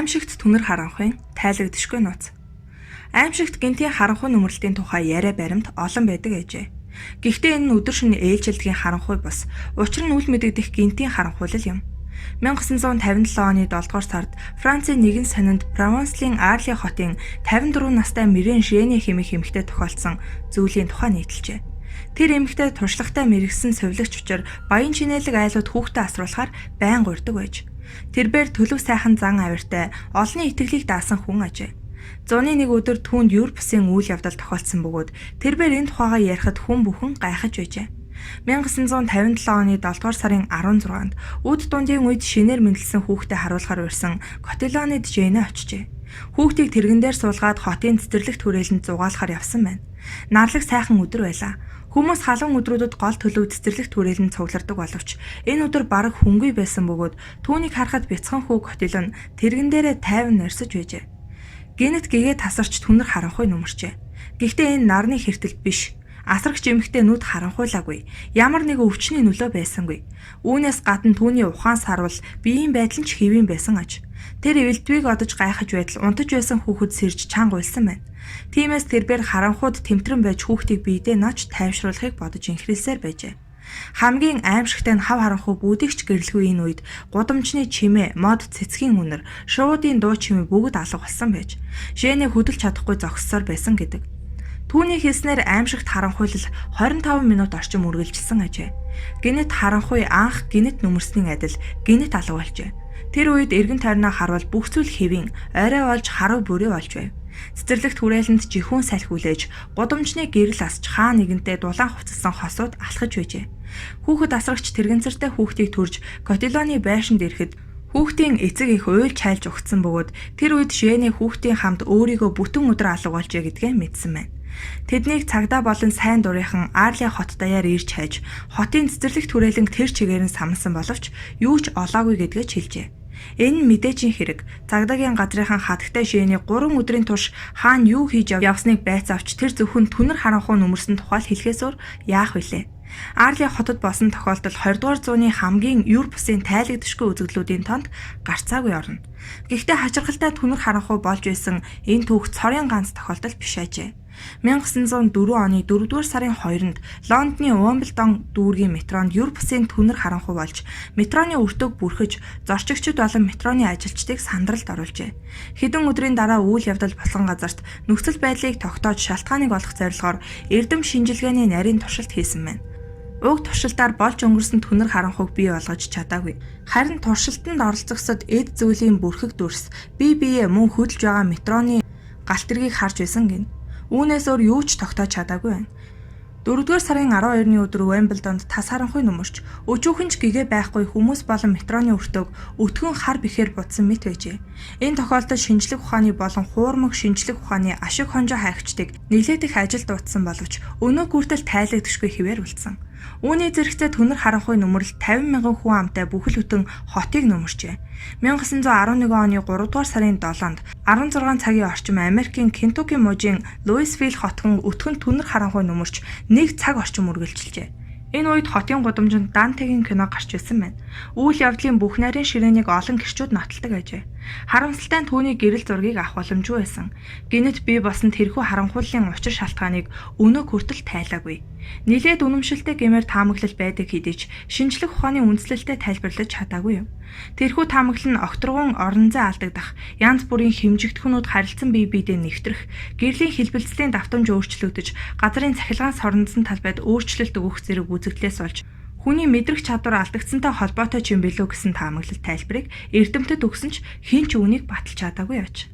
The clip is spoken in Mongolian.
Аимшигт түнэр харанхуйн тайлагдшгүй нууц. Аимшигт гинтийн харанхуй нүмерлтийн тухай яриа баримт олон байдаг ээжээ. Гэхдээ энэ нь өдөр шөнө ээлжилдгийн харанхуй бус. Учир нь үл мэдэгдэх гинтийн харанхуйлал юм. 1957 оны 7 дугаар сард Францын нэгэн сонинд Прованслийн Арли хотын 54 настай Мирен Жене хэмээх эмэгтэй тохиолдсон зүйлийн тухай нийтэлжээ. Тэр эмэгтэй туршлагатай мэрэгсэн сувилагч учраас баян чинэлэг айлууд хүүхдээ асруулахаар байнга урддаг байж. Тэрбээр төлөв сайхан зан авиртай олонний итгэлийг даасан хүн ажээ. Зуны нэг өдөр түүнд Европсын үйл явдал тохиолдсон бөгөөд тэрбээр энэ тухайгаа ярихад хүн бүхэн гайхаж байжээ. 1957 оны 7 дугаар сарын 16-нд үд дундын үед шинээр мэндэлсэн хүүхдэд харуулахаар урьсан Котелонед Жене очжээ. Хүүхдийг тэрэгэн дээр суулгаад хотын цэцэрлэгт хүрээлэнд зугаалахаар явсан байна. Нарлаг сайхан өдөр байлаа. Хүмүүс халуун өдрүүдэд гол төлөв цэцэрлэгт хүрээлэнд цуглардаг боловч энэ өдөр бараг хүнгүй байсан бөгөөд түүнийг харахад бяцхан хүү Котелон тэрэгэн дээрээ тайван норсож байжээ. Гинэт гэгээ тасарч түнэр харанхуй нүмерчээ. Гэхдээ энэ нарны хэртэлд биш. Асрагч эмэгтэй нүд харанхуйлаагүй. Ямар нэг өвчний нөлөө байсангүй. Үүнээс гадна түүний ухаан сарвал биеийн байдал нь ч хэвийн байсан аж. Тэр эвэлдвийг одож гайхаж байтал унтаж байсан хүүхэд сэрж чанга уйлсан байна. Тиймээс тэрбээр харанхууд тэмтрэн байж хүүхдийг биедээ нооч тайвшруулахыг бодож инхрэлсээр байжээ. Хамгийн аимшигтай нь хав харанхуй бүдэгч гэрлэгүй энэ үед гудамжны чимээ, мод цэцгийн үнэр, шуудын дуу чимээ бүгд алга болсон байж. Жене хөдөлж чадахгүй зогссоор байсан гэдэг. Түүний хэлснээр аимшигт харанхуйлал 25 минут орчим үргэлжилсэн ажээ. Гинэт харанхуй анх гинэт нүмерсний адил гинэт алга болжээ. Тэр үед эргэн тойрноо харвал бүх зүйл хэвийн, орой болж харав бүрээ болж байв. Цэцэрлэгт хүрээлэнд жихүүн салхи хүлээж, гудамжны гэрэл асч хаа нэгэнтээ дулаан хувцсан хосууд алхаж байжээ. Хүүхэд асрагч тэрэгэнцэртэй хүүхдийг төрж Котелоны байшинд ирэхэд хүүхдийн эцэг их уйлж хайлж өгцсөн бөгөөд тэр үед Жене хүүхдийн хамт өөрийгөө бүтэн өдөр алга болжээ гэдгээ мэдсэн байна. Тэднийг цагдаа болон сайн дурынхан Арли хот даяар ирж хайж, хотын цэцэрлэгт хүрээлэнг тэр чигээр нь самсан боловч юу ч олоогүй гэдгээ хэлжээ. Энэ мэдээжийн хэрэг. Цагдаагийн газрынхан хатагтай Жене 3 өдрийн турш хаана юу хийж явсныг байц авч тэр зөвхөн түнэр харанхуй нүмерсэн тухай хэлхээсөөр яах вүлээ. Арли хотод босон тохиолдол 20 дугаар зууны хамгийн Европсын тайлагдшгүй үзэгдлүүдийн тонд гарцаагүй орно. Гэхдээ хачирхалтай түнэр харанхуй болж байсан энэ түүх цорын ганц тохиолдол биш ажээ. 1904 оны 4 дугаар сарын 2-нд Лондоны Уимблдон дүүргийн метронд Европсын түнэр харанхуй болж метроны өртөг бүрхэж зорчигчид болон метроны ажилчдыг сандралд оруулжээ. Хэдэн өдрийн дараа үйл явдал болсон газарт нөхцөл байдлыг тогтоож шалтгааныг олох зорилгоор эрдэм шинжилгээний нарийн туршилт хийсэн байна. Уг туршилтаар болж өнгөрсөн түнэр харанхуйг бий болгож чадаагүй. Харин туршилтанд оролцогсод эд зүйлийн бүрхэг дүрс бие биеэ мөн хөдөлж байгаа метроны галт тэргийг харж байсан гин. Үүнээс өөр юу ч тогтоож чадаагүй байна. 4-р сарын 12-ны өдөр Уимблдонд тас харанхуй нүмерч өчүүхэн ч гэгээ байхгүй хүмүүс болон метроны өртөг өтгөн хар бихээр будсан мэт байжээ. Энэ тохиолдолд шинжлэх ухааны болон хуурмаг шинжлэх ухааны ашиг хонжоо хайгчдыг нэлээд их ажил дуудсан боловч өнөө хүртэл тайлагдшгүй хэвээр үлдсэн. Үүний зэрэгцээ түнэр харанхуй нүмерл 50 мянган хүн амтай бүхэл бүтэн хотыг нүмерчээ. 1911 оны 3 дугаар сарын 7-нд 16 цагийн орчим Америкийн Кентукки мужийн Луисвилл хотхон өтгөн түнэр харанхуй нүмерч 1 цаг орчим үргэлжилжээ. Энэ үед хотын гудамжинд Дантегийн кино гарч ирсэн байна. Үйл явдлын бүх нарийн ширээнийг олон гэрчүүд нотолдог ажээ. Харамсалтай нь түүний гэрэл зургийг авах боломжгүй байсан. Гинэт бий босон тэрхүү харанхуйллын учир шалтгааныг өнөө хүртэл тайлаагүй. Нилээд үнэмшилтэй гэмээр таамаглал байдаг хэдий ч шинжлэх ухааны үндслэлтэд тайлбарлаж чадаагүй юм. Тэрхүү таамаглал нь огторгон орон зай алдагдах, янз бүрийн хэмжигдэхүүнүүд харилцан бие биедээ нэвтрэх, гэрлийн хэлбэлцлийн давтамж өөрчлөгдөж, газрын цахилгаан сорнодсон талбайд өөрчлөлт өгөх зэрэг үзэгдлээс болж хүний мэдрэх чадвар алдагдсантай холбоотой ч юм билүү гэсэн таамаглал тайлбарыг эрдэмтэд өгсөн ч хэн ч үүнийг баталж чадаагүй аж.